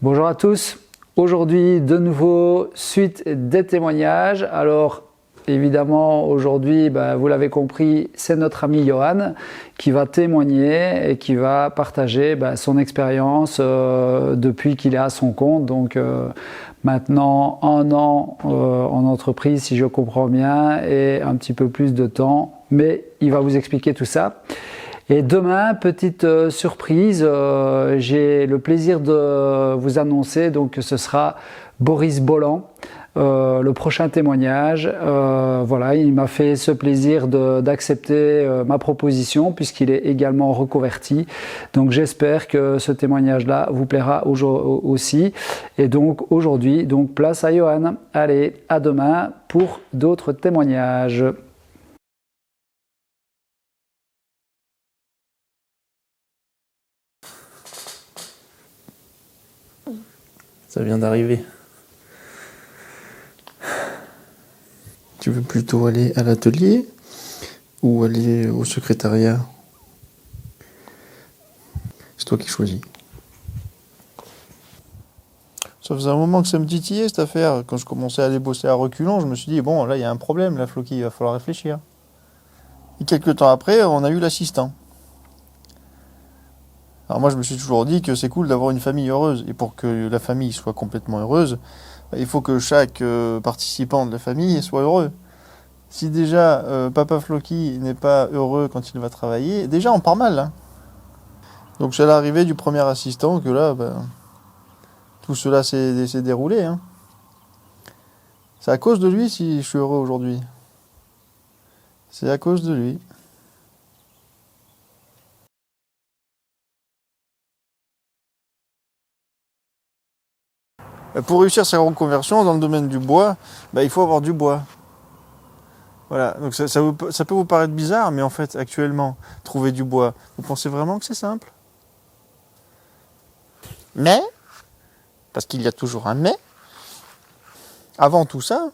Bonjour à tous. Aujourd'hui, de nouveau, suite des témoignages. Alors, évidemment, aujourd'hui, vous l'avez compris, c'est notre ami Johan qui va témoigner et qui va partager son expérience depuis qu'il est à son compte. Donc, maintenant, 1 an en entreprise, si je comprends bien, et un petit peu plus de temps. Mais il va vous expliquer tout ça. Et demain, petite surprise, j'ai le plaisir de vous annoncer donc que ce sera Boris Bolland, le prochain témoignage. Voilà, il m'a fait ce plaisir d'accepter ma proposition puisqu'il est également reconverti. Donc j'espère que ce témoignage-là vous plaira aussi. Et donc aujourd'hui, donc place à Johan. Allez, à demain pour d'autres témoignages. Ça vient d'arriver. Tu veux plutôt aller à l'atelier ou aller au secrétariat? C'est toi qui choisis. Ça faisait un moment que ça me titillait cette affaire. Quand je commençais à aller bosser à reculons, je me suis dit, bon, là, il y a un problème, là, Floki, il va falloir réfléchir. Et quelques temps après, on a eu l'assistant. Alors moi, je me suis toujours dit que c'est cool d'avoir une famille heureuse. Et pour que la famille soit complètement heureuse, il faut que chaque participant de la famille soit heureux. Si déjà Papa Floki n'est pas heureux quand il va travailler, déjà on part mal. Hein. Donc c'est à l'arrivée du premier assistant que là, tout cela s'est déroulé. Hein. C'est à cause de lui si je suis heureux aujourd'hui. C'est à cause de lui. Pour réussir sa reconversion dans le domaine du bois, il faut avoir du bois. Voilà, donc ça peut vous paraître bizarre, mais en fait, actuellement, trouver du bois, vous pensez vraiment que c'est simple? Mais, parce qu'il y a toujours un mais, avant tout ça,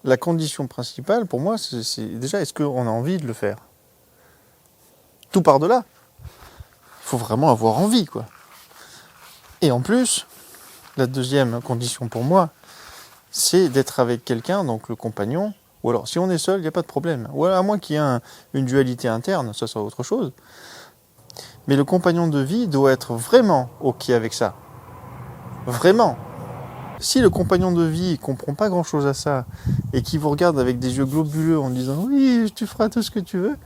la condition principale pour moi, c'est déjà, est-ce qu'on a envie de le faire? Tout part de là. Il faut vraiment avoir envie, quoi. Et en plus, la deuxième condition pour moi, c'est d'être avec quelqu'un, donc le compagnon, ou alors si on est seul, il n'y a pas de problème. Ou alors, à moins qu'il y ait une dualité interne, ça sera autre chose. Mais le compagnon de vie doit être vraiment OK avec ça. Vraiment. Si le compagnon de vie ne comprend pas grand-chose à ça, et qu'il vous regarde avec des yeux globuleux en disant « Oui, tu feras tout ce que tu veux »,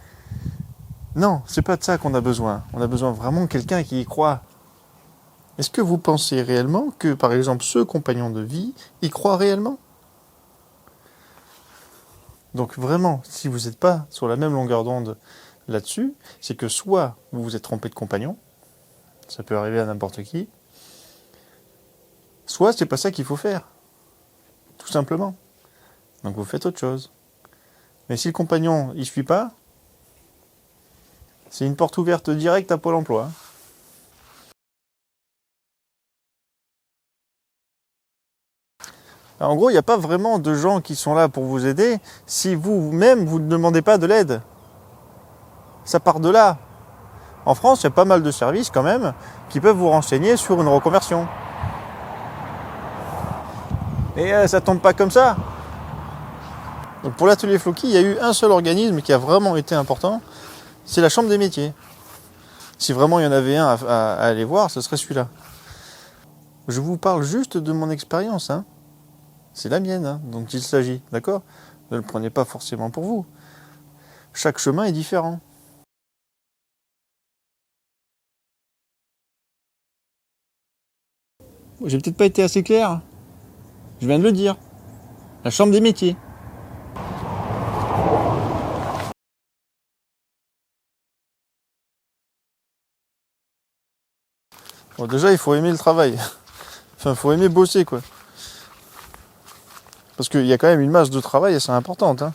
non, c'est pas de ça qu'on a besoin. On a besoin vraiment de quelqu'un qui y croit. Est-ce que vous pensez réellement que, par exemple, ce compagnon de vie y croit réellement? Donc vraiment, si vous n'êtes pas sur la même longueur d'onde là-dessus, c'est que soit vous vous êtes trompé de compagnon, ça peut arriver à n'importe qui, soit c'est pas ça qu'il faut faire, tout simplement. Donc vous faites autre chose. Mais si le compagnon y suit pas, c'est une porte ouverte directe à Pôle emploi. Alors, en gros, il n'y a pas vraiment de gens qui sont là pour vous aider si vous-même, vous ne demandez pas de l'aide. Ça part de là. En France, il y a pas mal de services quand même qui peuvent vous renseigner sur une reconversion. Et ça tombe pas comme ça. Donc pour l'atelier Floki, il y a eu un seul organisme qui a vraiment été important, c'est la Chambre des métiers. Si vraiment il y en avait un à aller voir, ce serait celui-là. Je vous parle juste de mon expérience, hein. C'est la mienne dont il s'agit, d'accord? Ne le prenez pas forcément pour vous. Chaque chemin est différent. J'ai peut-être pas été assez clair. Je viens de le dire. La Chambre des métiers. Bon, déjà, il faut aimer le travail. Enfin, il faut aimer bosser, quoi. Parce qu'il y a quand même une masse de travail assez importante. Hein.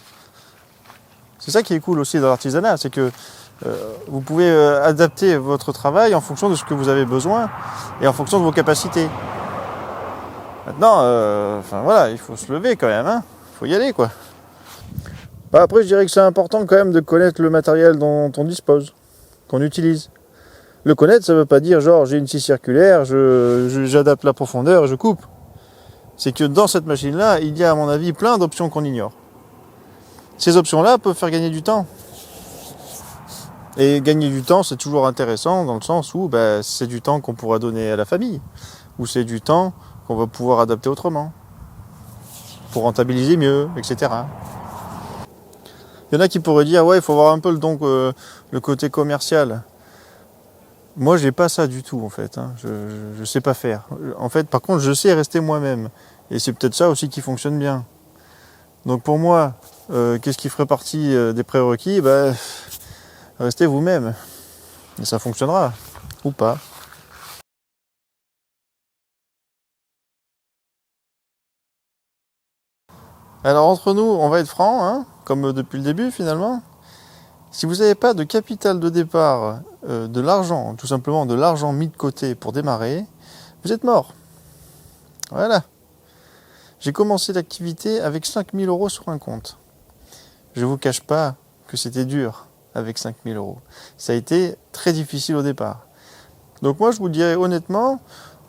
C'est ça qui est cool aussi dans l'artisanat, c'est que vous pouvez adapter votre travail en fonction de ce que vous avez besoin et en fonction de vos capacités. Maintenant, voilà, il faut se lever quand même, hein. Il faut y aller, quoi. Après, je dirais que c'est important quand même de connaître le matériel dont on dispose, qu'on utilise. Le connaître, ça ne veut pas dire genre j'ai une scie circulaire, j'adapte la profondeur et je coupe. C'est que dans cette machine-là, il y a à mon avis plein d'options qu'on ignore. Ces options-là peuvent faire gagner du temps. Et gagner du temps, c'est toujours intéressant dans le sens où c'est du temps qu'on pourra donner à la famille, ou c'est du temps qu'on va pouvoir adapter autrement, pour rentabiliser mieux, etc. Il y en a qui pourraient dire, ouais, il faut avoir un peu le côté commercial. Moi, j'ai pas ça du tout, en fait. Hein. Je sais pas faire. En fait, par contre, je sais rester moi-même. Et c'est peut-être ça aussi qui fonctionne bien. Donc pour moi, qu'est-ce qui ferait partie des prérequis? Restez vous-même. Et ça fonctionnera. Ou pas. Alors entre nous, on va être franc, hein, comme depuis le début finalement. Si vous n'avez pas de capital de départ, de l'argent, tout simplement de l'argent mis de côté pour démarrer, vous êtes mort. Voilà. J'ai commencé l'activité avec 5 000 € sur un compte. Je ne vous cache pas que c'était dur avec 5 000 €. Ça a été très difficile au départ. Donc moi je vous dirais honnêtement,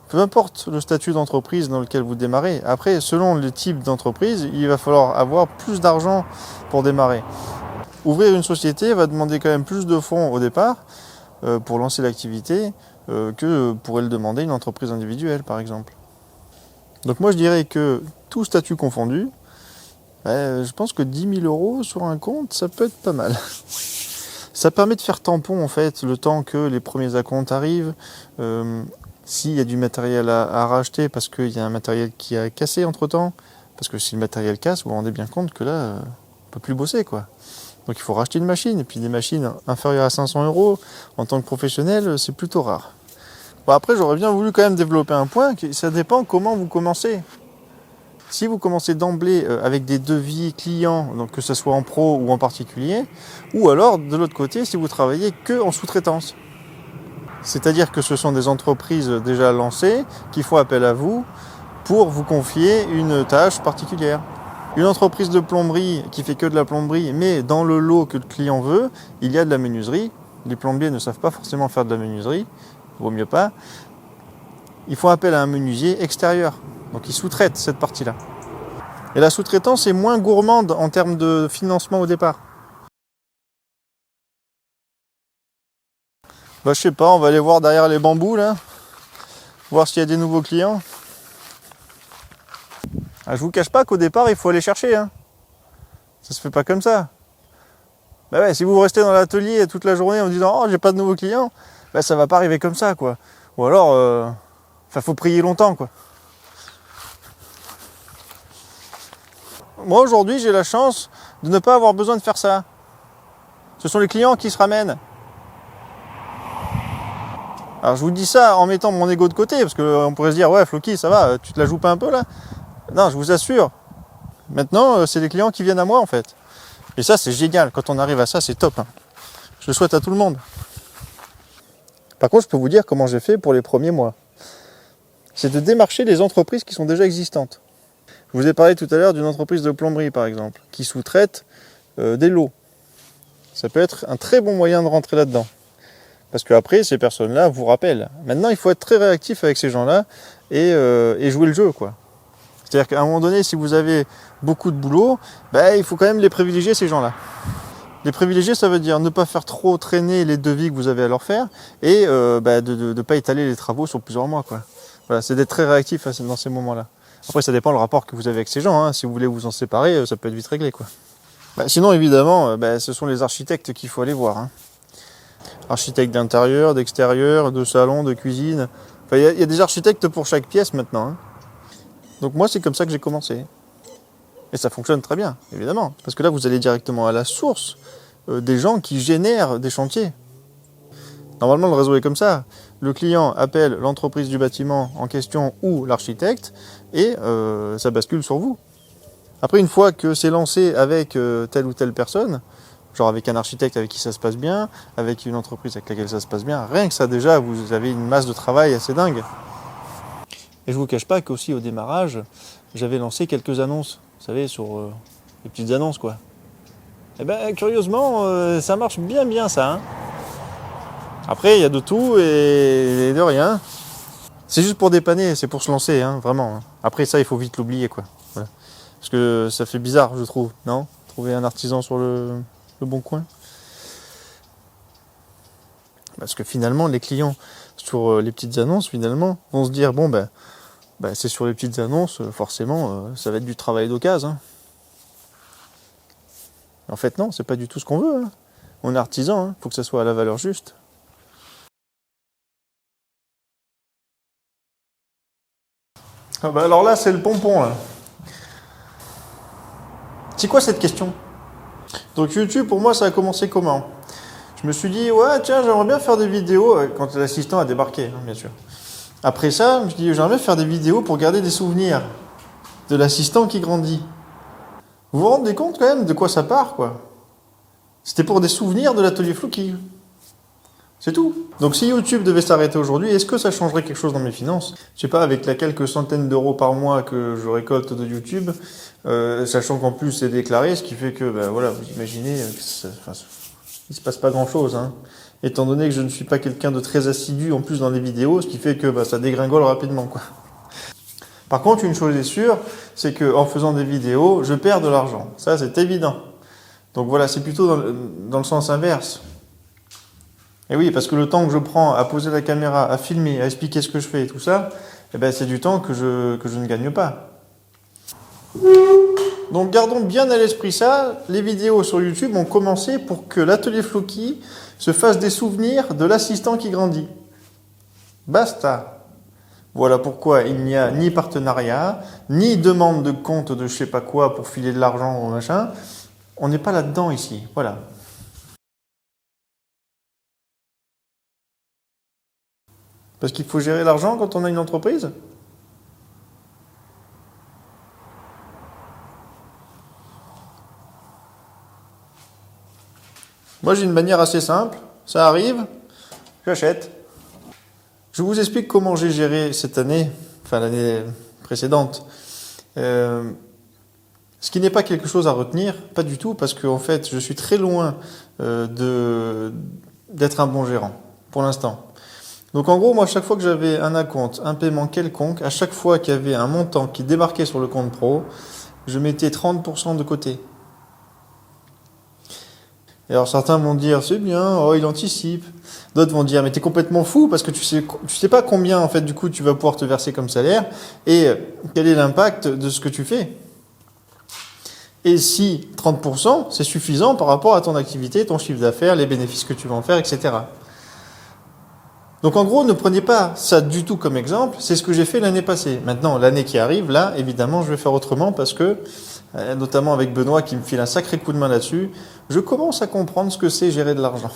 peu importe le statut d'entreprise dans lequel vous démarrez, après selon le type d'entreprise, il va falloir avoir plus d'argent pour démarrer. Ouvrir une société va demander quand même plus de fonds au départ pour lancer l'activité que pourrait le demander une entreprise individuelle par exemple. Donc moi je dirais que tout statut confondu, je pense que 10 000 € sur un compte, ça peut être pas mal. Ça permet de faire tampon en fait, le temps que les premiers acomptes arrivent. S'il y a du matériel à racheter parce qu'il y a un matériel qui a cassé entre temps, parce que si le matériel casse, vous vous rendez bien compte que là, on ne peut plus bosser quoi. Donc il faut racheter une machine, et puis des machines inférieures à 500 € en tant que professionnel, c'est plutôt rare. Bon, après, j'aurais bien voulu quand même développer un point, ça dépend comment vous commencez. Si vous commencez d'emblée avec des devis clients, donc que ce soit en pro ou en particulier, ou alors de l'autre côté, si vous travaillez que en sous-traitance. C'est-à-dire que ce sont des entreprises déjà lancées qui font appel à vous pour vous confier une tâche particulière. Une entreprise de plomberie qui fait que de la plomberie, mais dans le lot que le client veut, il y a de la menuiserie. Les plombiers ne savent pas forcément faire de la menuiserie, vaut mieux pas. Ils font appel à un menuisier extérieur, donc ils sous-traitent cette partie-là. Et la sous-traitance est moins gourmande en termes de financement au départ. Je sais pas, on va aller voir derrière les bambous là, voir s'il y a des nouveaux clients. Je vous cache pas qu'au départ, il faut aller chercher. Hein. Ça se fait pas comme ça. Si vous restez dans l'atelier toute la journée en disant « Oh, j'ai pas de nouveaux clients », ça va pas arriver comme ça, quoi. Ou alors, faut prier longtemps, quoi. Moi, aujourd'hui, j'ai la chance de ne pas avoir besoin de faire ça. Ce sont les clients qui se ramènent. Alors, je vous dis ça en mettant mon ego de côté, parce qu'on pourrait se dire « Ouais, Floki, ça va, tu te la joues pas un peu, là ?» Non, je vous assure. Maintenant, c'est les clients qui viennent à moi, en fait. Et ça, c'est génial. Quand on arrive à ça, c'est top. Hein. Je le souhaite à tout le monde. Par contre, je peux vous dire comment j'ai fait pour les premiers mois. C'est de démarcher les entreprises qui sont déjà existantes. Je vous ai parlé tout à l'heure d'une entreprise de plomberie, par exemple, qui sous-traite des lots. Ça peut être un très bon moyen de rentrer là-dedans. Parce qu'après, ces personnes-là vous rappellent. Maintenant, il faut être très réactif avec ces gens-là et jouer le jeu, quoi. C'est-à-dire qu'à un moment donné, si vous avez beaucoup de boulot, il faut quand même les privilégier, ces gens-là. Les privilégier, ça veut dire ne pas faire trop traîner les devis que vous avez à leur faire et de ne pas étaler les travaux sur plusieurs mois, quoi. Voilà, c'est d'être très réactif dans ces moments-là. Après, ça dépend le rapport que vous avez avec ces gens. Hein. Si vous voulez vous en séparer, ça peut être vite réglé, quoi. Sinon, évidemment, ce sont les architectes qu'il faut aller voir. Hein. Architectes d'intérieur, d'extérieur, de salon, de cuisine. Il y a des architectes pour chaque pièce maintenant. Hein. Donc moi, c'est comme ça que j'ai commencé. Et ça fonctionne très bien, évidemment. Parce que là, vous allez directement à la source des gens qui génèrent des chantiers. Normalement, le réseau est comme ça. Le client appelle l'entreprise du bâtiment en question ou l'architecte et ça bascule sur vous. Après, une fois que c'est lancé avec telle ou telle personne, genre avec un architecte avec qui ça se passe bien, avec une entreprise avec laquelle ça se passe bien, rien que ça déjà, vous avez une masse de travail assez dingue. Et je ne vous cache pas qu'aussi au démarrage, j'avais lancé quelques annonces, vous savez, sur les petites annonces, quoi. Et curieusement, ça marche bien ça. Hein. Après, il y a de tout et de rien. C'est juste pour dépanner, c'est pour se lancer, hein, vraiment. Après ça, il faut vite l'oublier, quoi. Voilà. Parce que ça fait bizarre, je trouve, non? Trouver un artisan sur le bon coin. Parce que finalement, les clients sur les petites annonces, finalement, vont se dire, bon, ben c'est sur les petites annonces, forcément, ça va être du travail d'occasion. Hein. En fait, non, c'est pas du tout ce qu'on veut. Hein. On est artisan, hein, faut que ça soit à la valeur juste. Ah bah alors là, c'est le pompon, là. C'est quoi cette question? Donc YouTube, pour moi, ça a commencé comment? Je me suis dit, ouais, tiens, j'aimerais bien faire des vidéos, quand l'assistant a débarqué, hein, bien sûr. Après ça, je me suis dit, j'aimerais bien faire des vidéos pour garder des souvenirs de l'assistant qui grandit. Vous vous rendez compte quand même de quoi ça part, quoi? C'était pour des souvenirs de l'atelier Floki. C'est tout. Donc si YouTube devait s'arrêter aujourd'hui, est-ce que ça changerait quelque chose dans mes finances? Je sais pas, avec la quelques centaines d'euros par mois que je récolte de YouTube, sachant qu'en plus c'est déclaré, ce qui fait que, ben voilà, vous imaginez, il se passe pas grand-chose, hein. Étant donné que je ne suis pas quelqu'un de très assidu en plus dans les vidéos, ce qui fait que ça dégringole rapidement, quoi. Par contre, une chose est sûre, c'est qu'en faisant des vidéos, je perds de l'argent. Ça, c'est évident. Donc voilà, c'est plutôt dans le sens inverse. Et oui, parce que le temps que je prends à poser la caméra, à filmer, à expliquer ce que je fais et tout ça, eh ben, c'est du temps que je ne gagne pas. Donc gardons bien à l'esprit ça, les vidéos sur YouTube ont commencé pour que l'atelier Floki se fasse des souvenirs de l'assistant qui grandit. Basta. Voilà pourquoi il n'y a ni partenariat, ni demande de compte de je sais pas quoi pour filer de l'argent ou machin. On n'est pas là-dedans ici, voilà. Parce qu'il faut gérer l'argent quand on a une entreprise. Moi, j'ai une manière assez simple. Ça arrive, j'achète. Je vous explique comment j'ai géré cette année, enfin l'année précédente. Ce qui n'est pas quelque chose à retenir, pas du tout, parce qu'en fait, je suis très loin d'être un bon gérant, pour l'instant. Donc en gros, moi, à chaque fois que j'avais un acompte, un paiement quelconque, à chaque fois qu'il y avait un montant qui débarquait sur le compte pro, je mettais 30% de côté. Et alors certains vont dire, c'est bien, oh, il anticipe. D'autres vont dire, mais t'es complètement fou parce que tu sais pas combien, en fait, du coup, tu vas pouvoir te verser comme salaire et quel est l'impact de ce que tu fais. Et si 30%, c'est suffisant par rapport à ton activité, ton chiffre d'affaires, les bénéfices que tu vas en faire, etc. Donc en gros, ne prenez pas ça du tout comme exemple, c'est ce que j'ai fait l'année passée. Maintenant, l'année qui arrive, là, évidemment, je vais faire autrement parce que, notamment avec Benoît qui me file un sacré coup de main là-dessus, je commence à comprendre ce que c'est gérer de l'argent.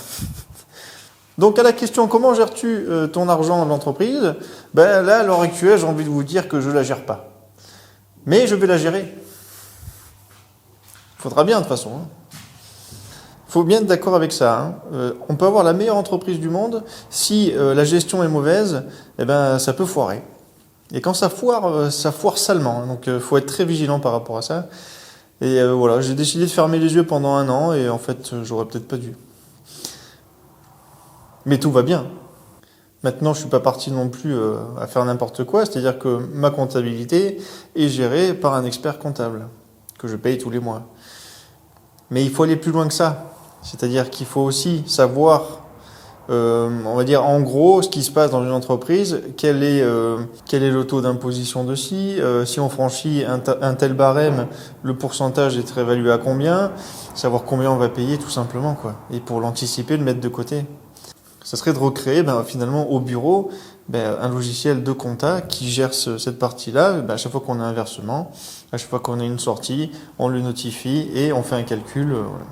Donc à la question, comment gères-tu ton argent dans l'entreprise? Ben là, à l'heure actuelle, j'ai envie de vous dire que je la gère pas. Mais je vais la gérer. Il faudra bien de toute façon. Il faut bien être d'accord avec ça. Hein. On peut avoir la meilleure entreprise du monde, si la gestion est mauvaise, eh ben ça peut foirer. Et quand ça foire salement. Hein. Donc faut être très vigilant par rapport à ça. Et voilà, j'ai décidé de fermer les yeux pendant 1 an et en fait, j'aurais peut-être pas dû. Mais tout va bien. Maintenant, je suis pas parti non plus à faire n'importe quoi, c'est-à-dire que ma comptabilité est gérée par un expert comptable que je paye tous les mois. Mais il faut aller plus loin que ça. C'est-à-dire qu'il faut aussi savoir, on va dire en gros, ce qui se passe dans une entreprise, quel est le taux d'imposition de si on franchit un tel barème, le pourcentage est réévalué à combien, savoir combien on va payer tout simplement, quoi. Et pour l'anticiper, le mettre de côté. Ça serait de recréer finalement au bureau un logiciel de compta qui gère cette partie-là. À chaque fois qu'on a un versement, à chaque fois qu'on a une sortie, on le notifie et on fait un calcul. Voilà.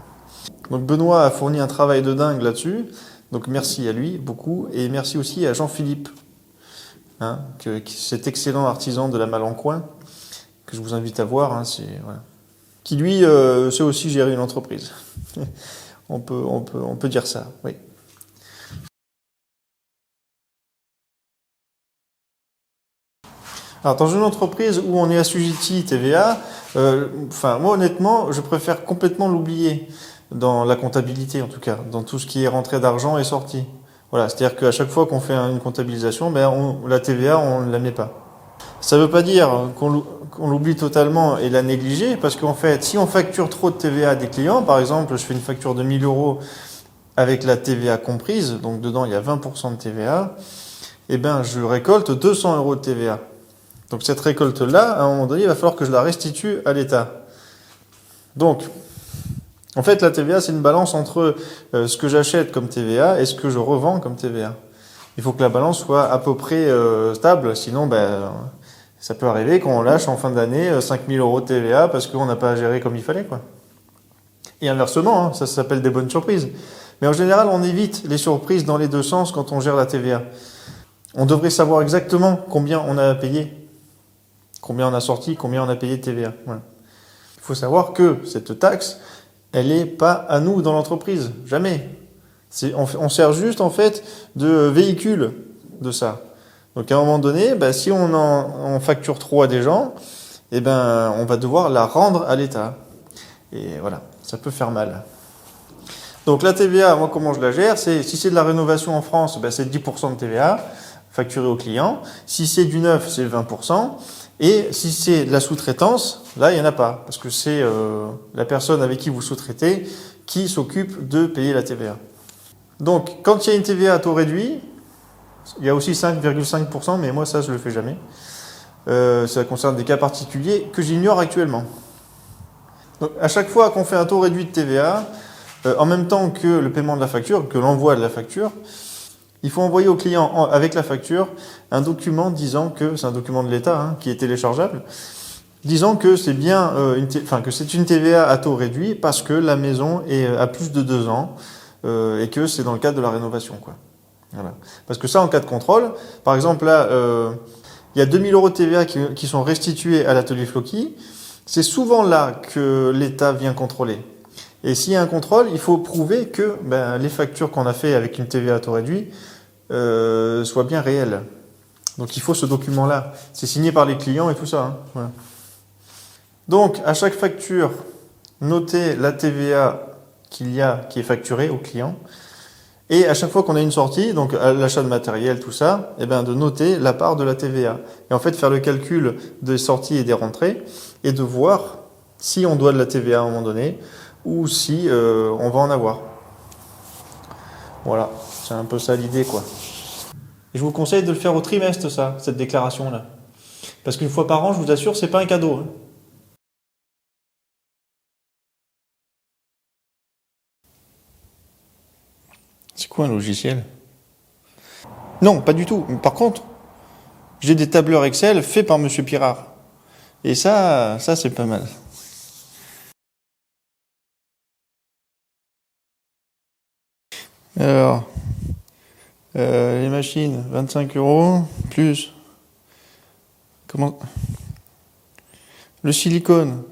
Donc Benoît a fourni un travail de dingue là-dessus. Donc merci à lui beaucoup et merci aussi à Jean-Philippe, cet excellent artisan de la Malencoin que je vous invite à voir. Voilà. Qui lui sait aussi gérer une entreprise. on peut dire ça. Oui. Alors, dans une entreprise où on est assujetti TVA, moi honnêtement, je préfère complètement l'oublier, dans la comptabilité en tout cas, dans tout ce qui est rentrée d'argent et sortie. Voilà, c'est-à-dire qu'à chaque fois qu'on fait une comptabilisation, la TVA, on ne la met pas. Ça ne veut pas dire qu'on l'oublie totalement et la négliger, parce qu'en fait, si on facture trop de TVA à des clients, par exemple, je fais une facture de 1 000 euros avec la TVA comprise, donc dedans il y a 20% de TVA, je récolte 200 euros de TVA. Donc cette récolte-là, à un moment donné, il va falloir que je la restitue à l'État. Donc, en fait, la TVA, c'est une balance entre ce que j'achète comme TVA et ce que je revends comme TVA. Il faut que la balance soit à peu près stable, sinon ça peut arriver qu'on lâche en fin d'année 5 000 euros de TVA parce qu'on n'a pas géré comme il fallait, quoi. Et inversement, ça s'appelle des bonnes surprises. Mais en général, on évite les surprises dans les deux sens quand on gère la TVA. On devrait savoir exactement combien on a payé, combien on a sorti, combien on a payé de TVA. Voilà. Il faut savoir que cette taxe, elle n'est pas à nous dans l'entreprise, jamais. On sert juste en fait de véhicule de ça. Donc à un moment donné, si on facture trop à des gens, on va devoir la rendre à l'État. Et voilà, ça peut faire mal. Donc la TVA, moi comment je la gère, si c'est de la rénovation en France, c'est 10% de TVA facturé au client. Si c'est du neuf, c'est 20%. Et si c'est de la sous-traitance, là, il n'y en a pas. Parce que c'est la personne avec qui vous sous-traitez qui s'occupe de payer la TVA. Donc, quand il y a une TVA à taux réduit, il y a aussi 5,5%, mais moi, ça, je ne le fais jamais. Ça concerne des cas particuliers que j'ignore actuellement. Donc, à chaque fois qu'on fait un taux réduit de TVA, en même temps que le paiement de la facture, que l'envoi de la facture, il faut envoyer au client, avec la facture, un document disant que, c'est un document de l'État qui est téléchargeable, disant que c'est bien que c'est une TVA à taux réduit parce que la maison est à plus de 2 ans et que c'est dans le cadre de la rénovation, quoi. Voilà. Parce que ça, en cas de contrôle, par exemple là, il y a 2 000 euros de TVA qui sont restitués à l'atelier Floki. C'est souvent là que l'État vient contrôler. Et s'il y a un contrôle, il faut prouver que les factures qu'on a fait avec une TVA à taux réduit soient bien réelles. Donc il faut ce document-là. C'est signé par les clients et tout ça. Voilà. Donc à chaque facture, notez la TVA qui est facturée au client. Et à chaque fois qu'on a une sortie, donc à l'achat de matériel, tout ça, de noter la part de la TVA. Et en fait faire le calcul des sorties et des rentrées et de voir si on doit de la TVA à un moment donné ou si on va en avoir. Voilà, c'est un peu ça l'idée, quoi. Et je vous conseille de le faire au trimestre, ça, cette déclaration-là. Parce qu'une fois par an, je vous assure, c'est pas un cadeau. C'est quoi un logiciel? Non, pas du tout. Par contre, j'ai des tableurs Excel faits par Monsieur Pirard. Et ça c'est pas mal. Alors, les machines, 25 euros, plus... Le silicone.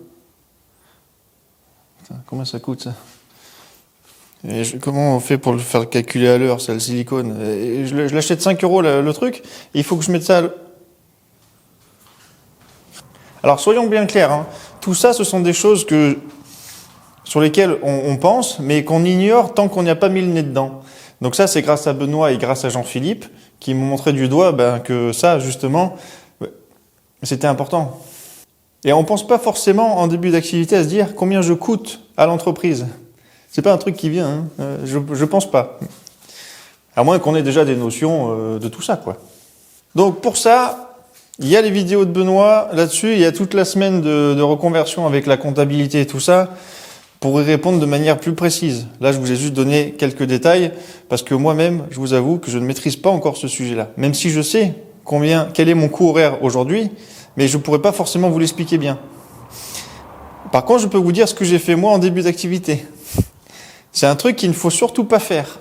Putain, combien ça coûte, ça? Comment on fait pour le faire calculer à l'heure, ça, le silicone? Je l'achète 5 euros le truc, et il faut que je mette ça... Alors, soyons bien clairs, tout ça, ce sont des choses sur lesquelles on pense, mais qu'on ignore tant qu'on n'y a pas mis le nez dedans. Donc ça, c'est grâce à Benoît et grâce à Jean-Philippe, qui m'ont montré du doigt que ça, justement, c'était important. Et on ne pense pas forcément, en début d'activité, à se dire combien je coûte à l'entreprise. C'est pas un truc qui vient, je pense pas. À moins qu'on ait déjà des notions de tout ça, quoi. Donc pour ça, il y a les vidéos de Benoît là-dessus, il y a toute la semaine de reconversion avec la comptabilité et tout ça, pour y répondre de manière plus précise. Là, je vous ai juste donné quelques détails, parce que moi-même, je vous avoue que je ne maîtrise pas encore ce sujet-là. Même si je sais quel est mon coût horaire aujourd'hui, mais je ne pourrais pas forcément vous l'expliquer bien. Par contre, je peux vous dire ce que j'ai fait moi en début d'activité. C'est un truc qu'il ne faut surtout pas faire.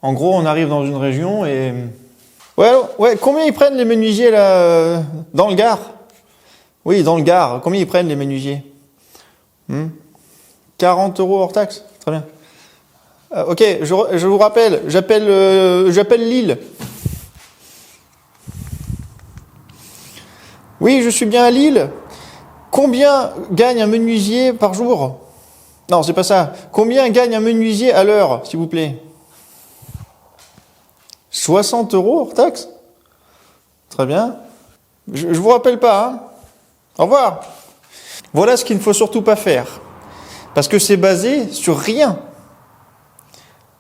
En gros, on arrive dans une région et... Ouais, combien ils prennent les menuisiers là, dans le Gard? Oui, dans le Gard, combien ils prennent les menuisiers? 40 euros hors taxe? Très bien. Ok, je vous rappelle, j'appelle Lille. Oui, je suis bien à Lille. Combien gagne un menuisier par jour? Non, c'est pas ça. Combien gagne un menuisier à l'heure, s'il vous plaît? 60 € hors taxe? Très bien. Je vous rappelle pas, hein. Au revoir. Voilà ce qu'il ne faut surtout pas faire. Parce que c'est basé sur rien.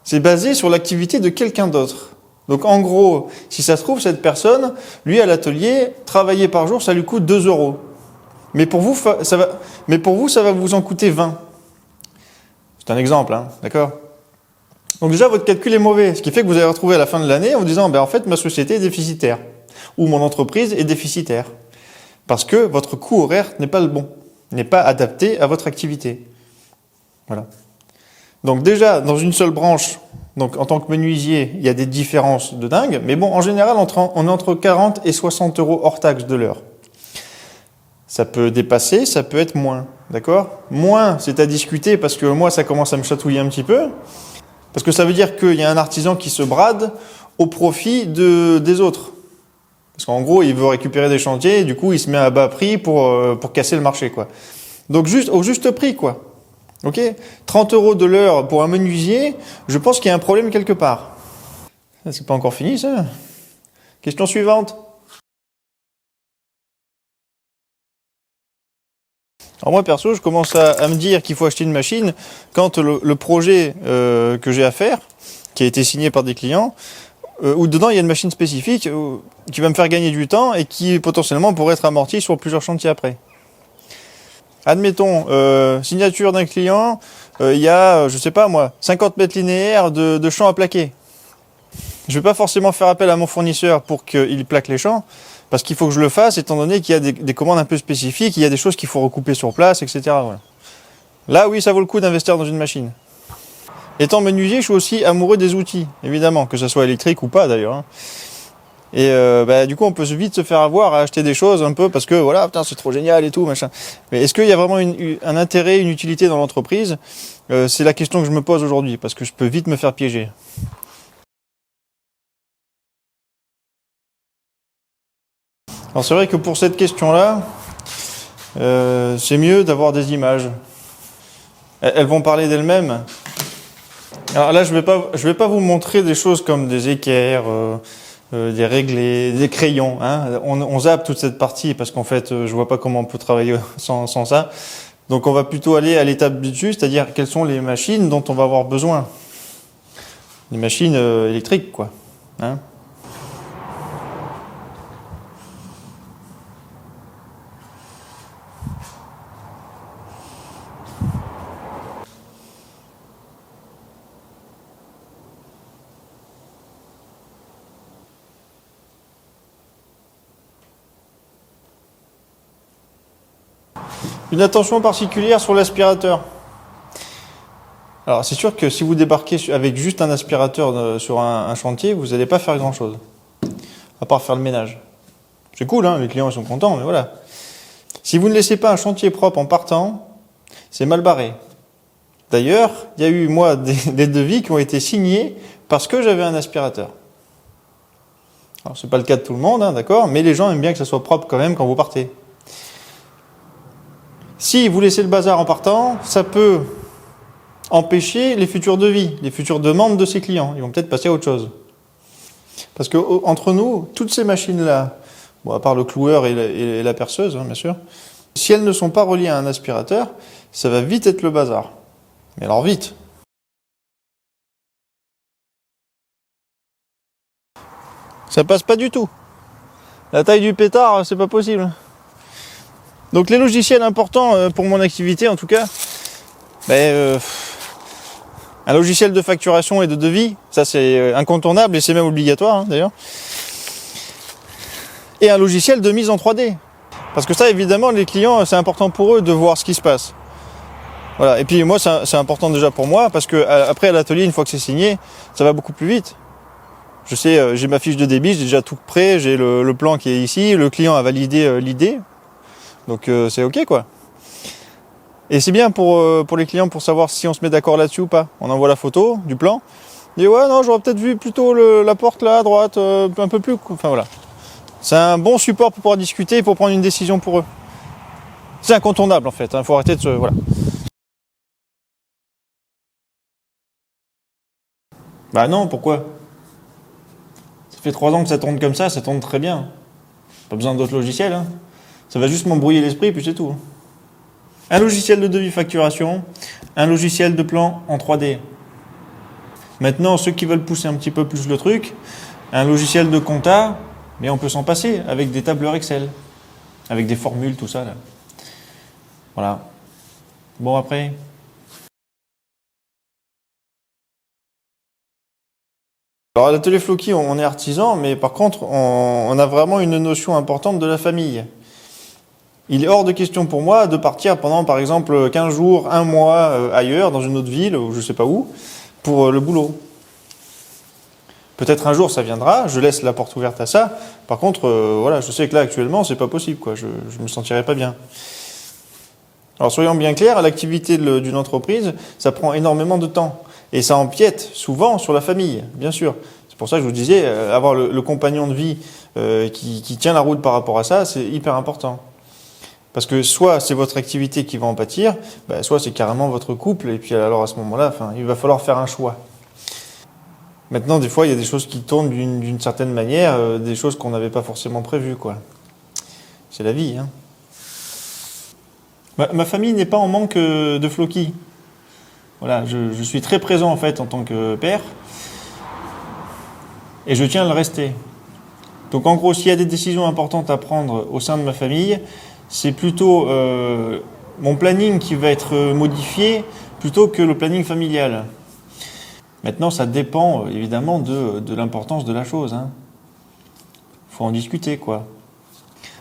C'est basé sur l'activité de quelqu'un d'autre. Donc en gros, si ça se trouve, cette personne, lui à l'atelier, travailler par jour, ça lui coûte 2 €. Mais pour vous, ça va vous en coûter 20. C'est un exemple, hein, d'accord? Donc déjà, votre calcul est mauvais, ce qui fait que vous allez retrouver à la fin de l'année en vous disant, en fait, ma société est déficitaire, ou mon entreprise est déficitaire, parce que votre coût horaire n'est pas le bon, n'est pas adapté à votre activité. Voilà. Donc déjà, dans une seule branche, donc en tant que menuisier, il y a des différences de dingue, mais bon, en général, on est entre 40 et 60 € hors taxe de l'heure. Ça peut dépasser, ça peut être moins, d'accord? Moins, c'est à discuter parce que moi, ça commence à me chatouiller un petit peu. Parce que ça veut dire qu'il y a un artisan qui se brade au profit des autres. Parce qu'en gros, il veut récupérer des chantiers et du coup, il se met à bas prix pour casser le marché, quoi. Donc, au juste prix, quoi. Ok? 30 € de l'heure pour un menuisier, je pense qu'il y a un problème quelque part. C'est pas encore fini, ça. Question suivante. Alors moi perso, je commence à me dire qu'il faut acheter une machine quand le projet que j'ai à faire, qui a été signé par des clients, où dedans il y a une machine spécifique qui va me faire gagner du temps et qui potentiellement pourrait être amortie sur plusieurs chantiers après. Admettons, signature d'un client, il y a, je sais pas moi, 50 mètres linéaires de champs à plaquer. Je vais pas forcément faire appel à mon fournisseur pour qu'il plaque les champs, parce qu'il faut que je le fasse, étant donné qu'il y a des commandes un peu spécifiques, il y a des choses qu'il faut recouper sur place, etc. Voilà. Là, oui, ça vaut le coup d'investir dans une machine. Étant menuisier, je suis aussi amoureux des outils, évidemment, que ce soit électrique ou pas d'ailleurs. Hein. Et du coup, on peut vite se faire avoir à acheter des choses un peu parce que voilà, putain, c'est trop génial et tout, machin. Mais est-ce qu'il y a vraiment un intérêt, une utilité dans l'entreprise? C'est la question que je me pose aujourd'hui, parce que je peux vite me faire piéger. Alors c'est vrai que pour cette question-là, c'est mieux d'avoir des images. Elles vont parler d'elles-mêmes. Alors là, je vais pas vous montrer des choses comme des équerres, des réglés, des crayons. Hein. On zappe toute cette partie parce qu'en fait, je vois pas comment on peut travailler sans ça. Donc on va plutôt aller à l'étape du dessus, c'est-à-dire quelles sont les machines dont on va avoir besoin. Les machines électriques, quoi. Hein. Une attention particulière sur l'aspirateur. Alors c'est sûr que si vous débarquez avec juste un aspirateur sur un chantier, vous n'allez pas faire grand chose, à part faire le ménage. C'est cool, hein, les clients ils sont contents, mais voilà. Si vous ne laissez pas un chantier propre en partant, c'est mal barré. D'ailleurs, il y a eu moi des devis qui ont été signés parce que j'avais un aspirateur. Alors c'est pas le cas de tout le monde, hein, d'accord, mais les gens aiment bien que ça soit propre quand même quand vous partez. Si vous laissez le bazar en partant, ça peut empêcher les futurs devis, les futures demandes de ces clients. Ils vont peut-être passer à autre chose. Parce que entre nous, toutes ces machines-là, bon, à part le cloueur et la perceuse, hein, bien sûr, si elles ne sont pas reliées à un aspirateur, ça va vite être le bazar. Mais alors vite. Ça passe pas du tout. La taille du pétard, c'est pas possible. Donc les logiciels importants pour mon activité en tout cas, un logiciel de facturation et de devis, ça c'est incontournable et c'est même obligatoire hein, d'ailleurs. Et un logiciel de mise en 3D. Parce que ça évidemment les clients c'est important pour eux de voir ce qui se passe. Voilà. Et puis moi c'est important déjà pour moi parce que après à l'atelier une fois que c'est signé, ça va beaucoup plus vite. Je sais, j'ai ma fiche de débit, j'ai déjà tout prêt, j'ai le plan qui est ici, le client a validé l'idée. Donc c'est ok quoi. Et c'est bien pour les clients pour savoir si on se met d'accord là-dessus ou pas. On envoie la photo du plan. Il dit ouais non j'aurais peut-être vu plutôt la porte là à droite, un peu plus. Enfin voilà. C'est un bon support pour pouvoir discuter et pour prendre une décision pour eux. C'est incontournable en fait. Hein. Faut arrêter de se voilà. Bah non pourquoi ? Ça fait 3 ans que ça tourne comme ça tourne très bien. Pas besoin d'autres logiciels. Hein. Ça va juste m'embrouiller l'esprit, puis c'est tout. Un logiciel de devis facturation, un logiciel de plan en 3D. Maintenant, ceux qui veulent pousser un petit peu plus le truc, un logiciel de compta, mais on peut s'en passer avec des tableurs Excel, avec des formules, tout ça. Là. Voilà. Bon, après. Alors, à l'atelier Floki, on est artisan, mais par contre, on a vraiment une notion importante de la famille. Il est hors de question pour moi de partir pendant, par exemple, 15 jours, 1 mois ailleurs, dans une autre ville, ou je ne sais pas où, pour le boulot. Peut-être un jour ça viendra, je laisse la porte ouverte à ça. Par contre, voilà, je sais que là actuellement c'est pas possible, quoi. Je me sentirais pas bien. Alors soyons bien clairs, l'activité d'une entreprise, ça prend énormément de temps et ça empiète souvent sur la famille, bien sûr. C'est pour ça que je vous disais, avoir le compagnon de vie qui tient la route par rapport à ça, c'est hyper important. Parce que soit c'est votre activité qui va en pâtir, soit c'est carrément votre couple et puis alors à ce moment-là, il va falloir faire un choix. Maintenant, des fois, il y a des choses qui tournent d'une certaine manière, des choses qu'on n'avait pas forcément prévues, quoi. C'est la vie, hein. Ma famille n'est pas en manque de Floki. Voilà, je suis très présent, en fait, en tant que père. Et je tiens à le rester. Donc, en gros, s'il y a des décisions importantes à prendre au sein de ma famille, c'est plutôt mon planning qui va être modifié plutôt que le planning familial. Maintenant, ça dépend évidemment de l'importance de la chose. Hein. Faut en discuter, quoi.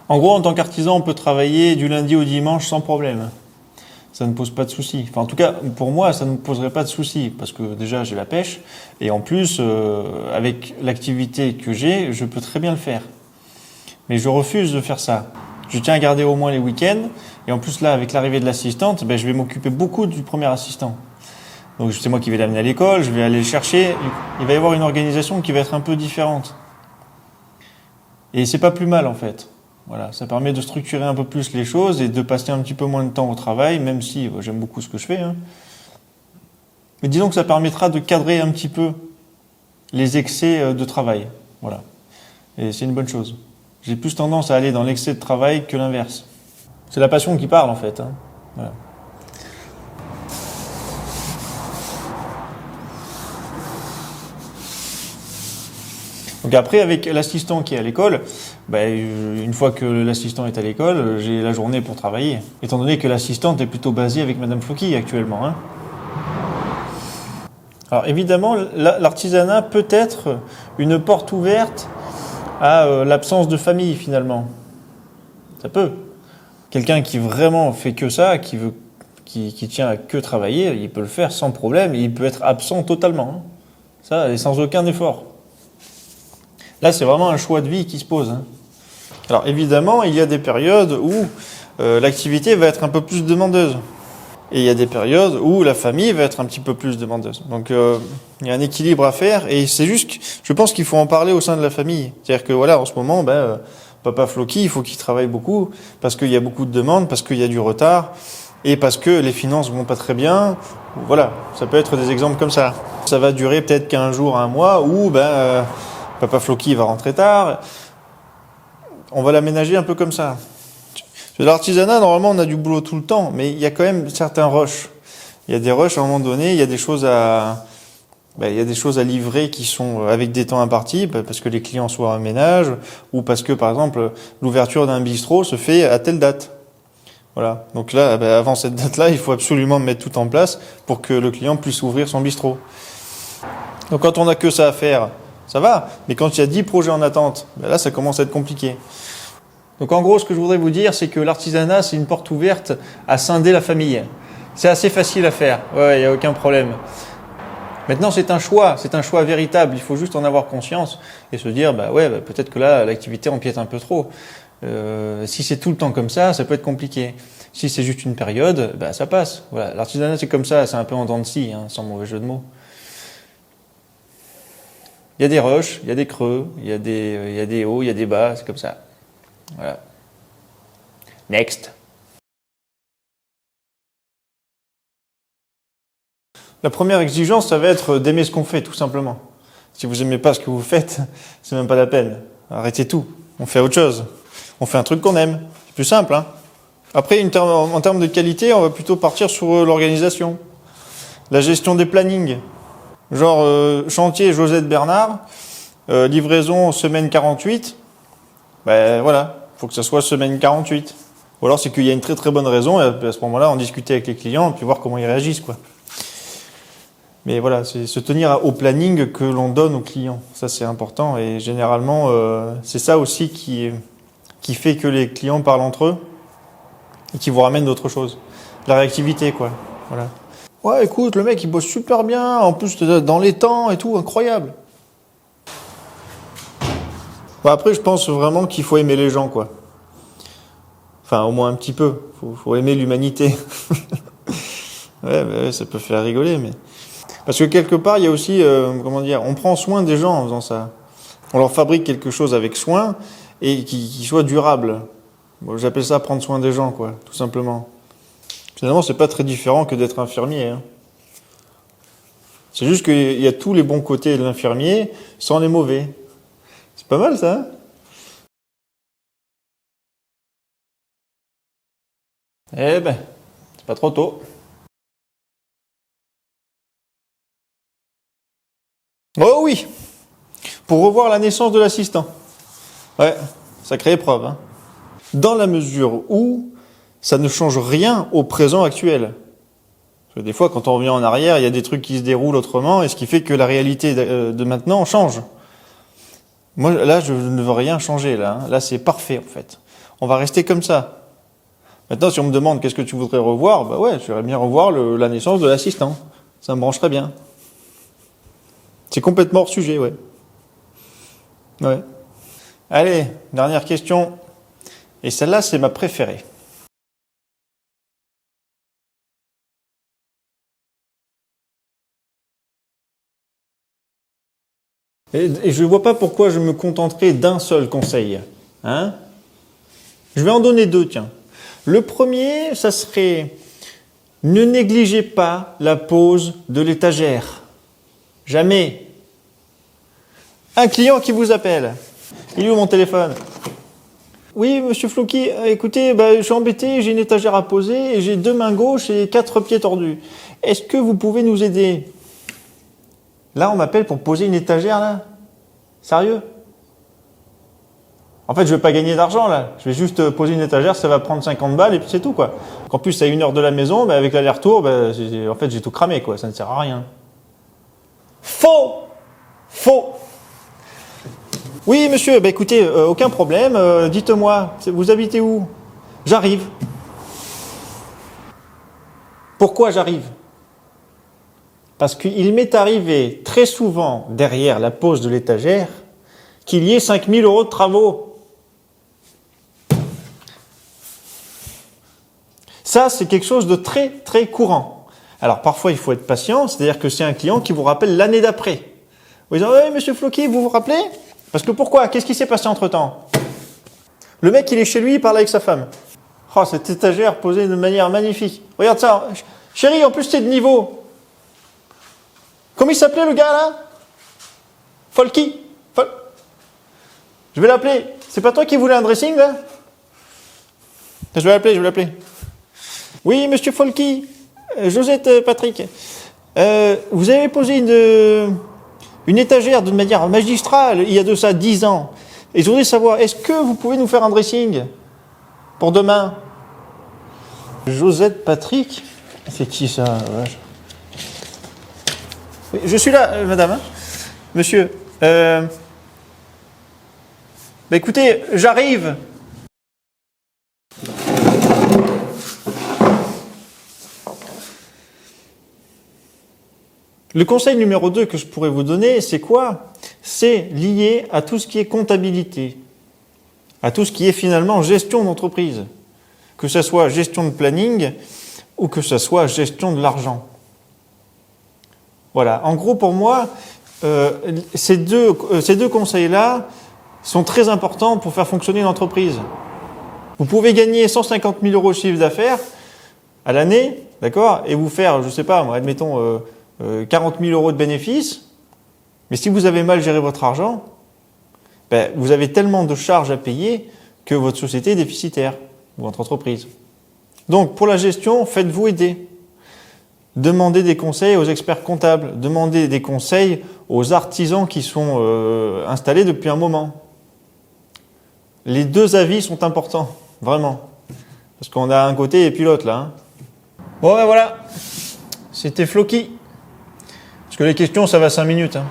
En gros, en tant qu'artisan, on peut travailler du lundi au dimanche sans problème. Ça ne pose pas de soucis. Enfin, en tout cas, pour moi, ça ne me poserait pas de soucis parce que déjà, j'ai la pêche et en plus, avec l'activité que j'ai, je peux très bien le faire. Mais je refuse de faire ça. Je tiens à garder au moins les week-ends et en plus là, avec l'arrivée de l'assistante, je vais m'occuper beaucoup du premier assistant. Donc c'est moi qui vais l'amener à l'école, je vais aller le chercher. Il va y avoir une organisation qui va être un peu différente. Et c'est pas plus mal en fait. Voilà, ça permet de structurer un peu plus les choses et de passer un petit peu moins de temps au travail, même si j'aime beaucoup ce que je fais. Hein. Mais disons que ça permettra de cadrer un petit peu les excès de travail. Voilà. Et c'est une bonne chose. J'ai plus tendance à aller dans l'excès de travail que l'inverse. C'est la passion qui parle en fait. Hein. Voilà. Donc après, avec l'assistant qui est à l'école, une fois que l'assistant est à l'école, j'ai la journée pour travailler. Étant donné que l'assistante est plutôt basée avec Madame Floki actuellement. Hein. Alors évidemment, l'artisanat peut être une porte ouverte à l'absence de famille finalement. Ça peut. Quelqu'un qui vraiment fait que ça, qui tient à que travailler, il peut le faire sans problème, il peut être absent totalement. Hein. Ça, et sans aucun effort. Là, c'est vraiment un choix de vie qui se pose. Hein. Alors évidemment, il y a des périodes où l'activité va être un peu plus demandeuse. Et il y a des périodes où la famille va être un petit peu plus demandeuse. Donc il y a un équilibre à faire et c'est juste, je pense qu'il faut en parler au sein de la famille. C'est-à-dire que voilà, en ce moment, Papa Floki, il faut qu'il travaille beaucoup parce qu'il y a beaucoup de demandes, parce qu'il y a du retard et parce que les finances vont pas très bien. Voilà, ça peut être des exemples comme ça. Ça va durer peut-être qu'un jour, un mois où Papa Floki va rentrer tard. On va l'aménager un peu comme ça. De l'artisanat, normalement, on a du boulot tout le temps, mais il y a quand même certains rushs. Il y a des rushs à un moment donné, il y a des choses à livrer qui sont avec des temps impartis, parce que les clients soient en ménage, ou parce que, par exemple, l'ouverture d'un bistrot se fait à telle date. Voilà. Donc là, avant cette date-là, il faut absolument mettre tout en place pour que le client puisse ouvrir son bistrot. Donc quand on n'a que ça à faire, ça va. Mais quand il y a 10 projets en attente, là, ça commence à être compliqué. Donc en gros, ce que je voudrais vous dire, c'est que l'artisanat, c'est une porte ouverte à scinder la famille. C'est assez facile à faire, il n'y a aucun problème. Maintenant, c'est un choix véritable, il faut juste en avoir conscience et se dire, peut-être que là, l'activité empiète un peu trop. Si c'est tout le temps comme ça peut être compliqué. Si c'est juste une période, ça passe. Voilà. L'artisanat, c'est comme ça, c'est un peu en dents de scie, sans mauvais jeu de mots. Il y a des rushs, il y a des creux, il y a des hauts, il y a des bas, c'est comme ça. Voilà. Next. La première exigence, ça va être d'aimer ce qu'on fait, tout simplement. Si vous aimez pas ce que vous faites, c'est même pas la peine. Arrêtez tout. On fait autre chose. On fait un truc qu'on aime. C'est plus simple, hein. Après, en termes de qualité, on va plutôt partir sur l'organisation. La gestion des plannings. Genre, chantier Josette Bernard, livraison semaine 48. Ben voilà, faut que ça soit semaine 48. Ou alors c'est qu'il y a une très très bonne raison, et à ce moment-là, on discuter avec les clients, et puis voir comment ils réagissent, quoi. Mais voilà, c'est se tenir au planning que l'on donne aux clients. Ça, c'est important, et généralement, c'est ça aussi qui fait que les clients parlent entre eux, et qui vous ramènent d'autres choses. La réactivité, quoi. Voilà. Ouais, écoute, le mec, il bosse super bien, en plus, dans les temps et tout, incroyable. Bah après, je pense vraiment qu'il faut aimer les gens, quoi. Enfin, au moins un petit peu. Faut aimer l'humanité. Ouais, ça peut faire rigoler, mais... Parce que quelque part, il y a aussi, comment dire, on prend soin des gens en faisant ça. On leur fabrique quelque chose avec soin et qui soit durable. Bon, j'appelle ça prendre soin des gens, quoi, tout simplement. Finalement, c'est pas très différent que d'être infirmier, hein. C'est juste qu'il y a tous les bons côtés de l'infirmier sans les mauvais. C'est pas mal, ça, hein? Eh ben, c'est pas trop tôt. Oh oui! Pour revoir la naissance de l'assistant. Ouais, sacrée épreuve, hein. Dans la mesure où ça ne change rien au présent actuel. Parce que des fois, quand on revient en arrière, il y a des trucs qui se déroulent autrement, et ce qui fait que la réalité de maintenant change. Moi, là, je ne veux rien changer, là, hein. Là, c'est parfait, en fait. On va rester comme ça. Maintenant, si on me demande qu'est-ce que tu voudrais revoir, bah ouais, j'aimerais bien revoir la naissance de l'assistant. Ça me brancherait bien. C'est complètement hors sujet, ouais. Ouais. Allez, dernière question. Et celle-là, c'est ma préférée. Et je ne vois pas pourquoi je me contenterai d'un seul conseil. Hein? Je vais en donner deux, tiens. Le premier, ça serait ne négligez pas la pose de l'étagère. Jamais. Un client qui vous appelle. Il est où mon téléphone? Oui, monsieur Floki, écoutez, je suis embêté, j'ai une étagère à poser et j'ai 2 mains gauches et 4 pieds tordus. Est-ce que vous pouvez nous aider? Là, on m'appelle pour poser une étagère, là? Sérieux? En fait, je vais pas gagner d'argent, là. Je vais juste poser une étagère, ça va prendre 50 balles et puis c'est tout, quoi. En plus, c'est à 1 heure de la maison, avec l'aller-retour, en fait, j'ai tout cramé, quoi. Ça ne sert à rien. Faux! Faux! Oui, monsieur, écoutez, aucun problème. Dites-moi, vous habitez où? J'arrive. Pourquoi j'arrive? Parce qu'il m'est arrivé très souvent, derrière la pose de l'étagère, qu'il y ait 5 000 € de travaux. Ça, c'est quelque chose de très, très courant. Alors, parfois, il faut être patient, c'est-à-dire que c'est un client qui vous rappelle l'année d'après. Vous dites, oui, monsieur Floki, vous vous rappelez? Parce que pourquoi? Qu'est-ce qui s'est passé entre-temps? Le mec, il est chez lui, il parle avec sa femme. Oh, cette étagère posée de manière magnifique. Regarde ça. Chérie, en plus, c'est de niveau. Comment il s'appelait, le gars, là? Folky. Je vais l'appeler. C'est pas toi qui voulais un dressing, là? Je vais l'appeler. Oui, monsieur Folky. Josette Patrick. Vous avez posé une étagère de manière magistrale il y a de ça 10 ans. Et je voudrais savoir, est-ce que vous pouvez nous faire un dressing pour demain? Josette Patrick? C'est qui ça? Oui, je suis là, madame. Hein, monsieur. Écoutez, j'arrive. Le conseil numéro 2 que je pourrais vous donner, c'est quoi? C'est lié à tout ce qui est comptabilité, à tout ce qui est finalement gestion d'entreprise, que ce soit gestion de planning ou que ce soit gestion de l'argent. Voilà, en gros pour moi, ces deux conseils-là sont très importants pour faire fonctionner une entreprise. Vous pouvez gagner 150 000 € de chiffre d'affaires à l'année, d'accord, et vous faire, je sais pas, moi, admettons, 40 000 € de bénéfices, Mais si vous avez mal géré votre argent, ben, vous avez tellement de charges à payer que votre société est déficitaire, ou votre entreprise. Donc, pour la gestion, faites-vous aider. Demandez des conseils aux experts comptables, demandez des conseils aux artisans qui sont installés depuis un moment. Les deux avis sont importants, vraiment. Parce qu'on a un côté et puis l'autre là. Hein. Bon ben voilà, c'était Floki. Parce que les questions ça va 5 minutes. Hein.